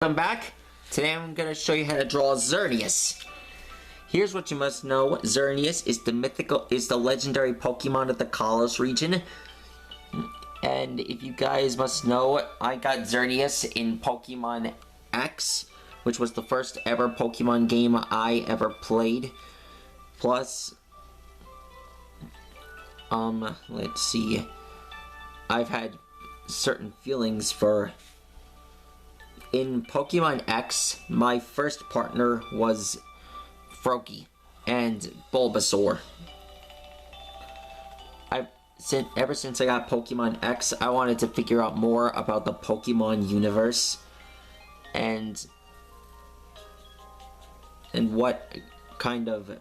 I'm back. Today I'm going to show you how to draw Xerneas. Here's what you must know. Xerneas is the legendary Pokemon of the Kalos region. And if you guys must know, I got Xerneas in Pokemon X, which was the first ever Pokemon game I ever played. Plus, let's see. I've had certain feelings for... In Pokemon X, my first partner was Froakie and Bulbasaur. Ever since I got Pokemon X, I wanted to figure out more about the Pokemon universe and what kind of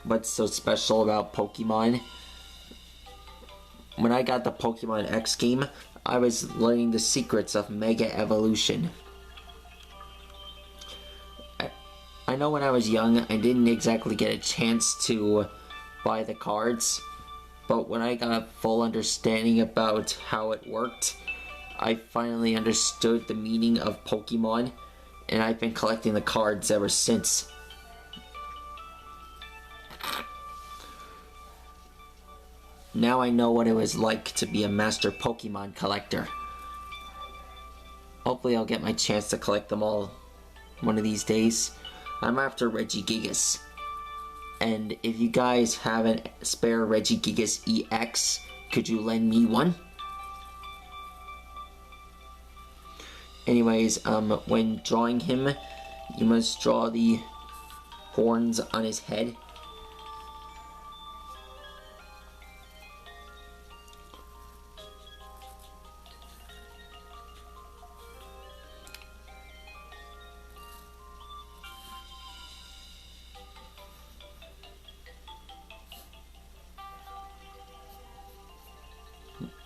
what's so special about Pokemon. When I got the Pokemon X game, I was learning the secrets of Mega Evolution. I know when I was young, I didn't exactly get a chance to buy the cards, but when I got a full understanding about how it worked, I finally understood the meaning of Pokemon, and I've been collecting the cards ever since. Now I know what it was like to be a master Pokemon collector. Hopefully I'll get my chance to collect them all one of these days. I'm after Regigigas. And if you guys have a spare Regigigas EX, could you lend me one? Anyways, when drawing him, you must draw the horns on his head.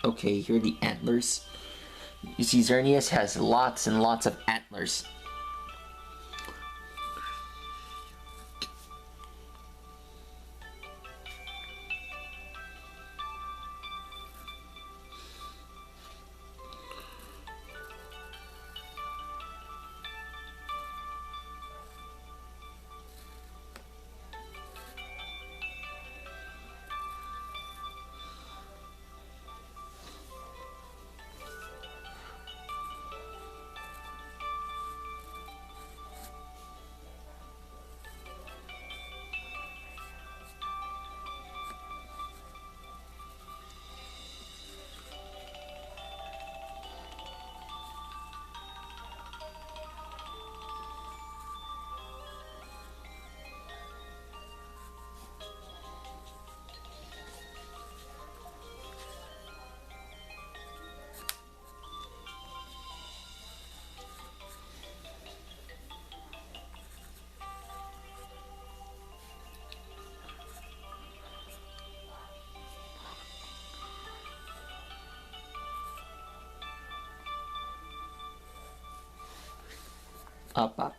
Okay, here are the antlers. You see, Xerneas has lots and lots of antlers. Up.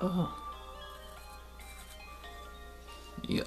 Oh. Yeah,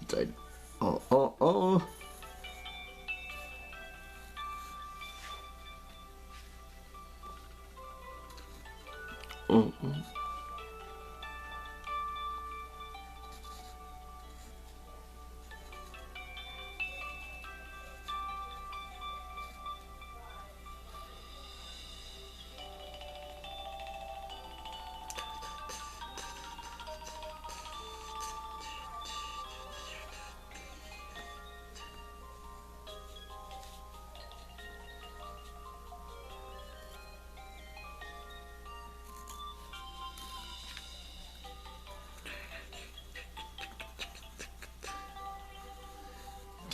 Died. Oh.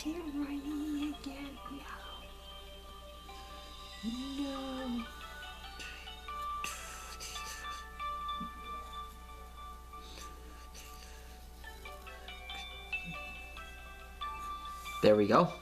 They're writing again. No. There we go.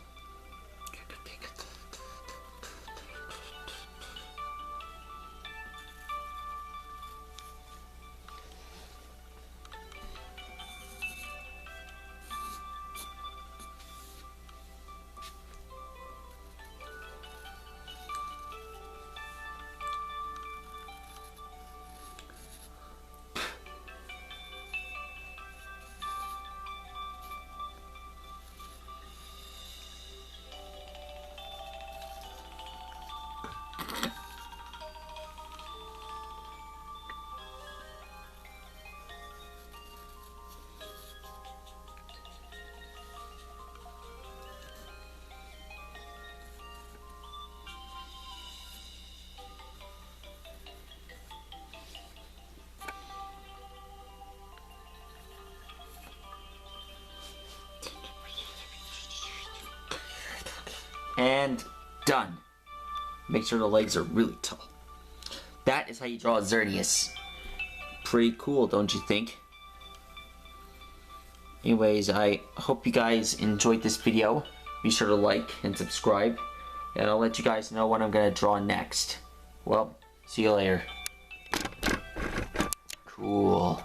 And done. Make sure the legs are really tall. That is how you draw a Xerneas. Pretty cool, don't you think? Anyways, I hope you guys enjoyed this video. Be sure to like and subscribe. And I'll let you guys know what I'm going to draw next. Well, see you later. Cool.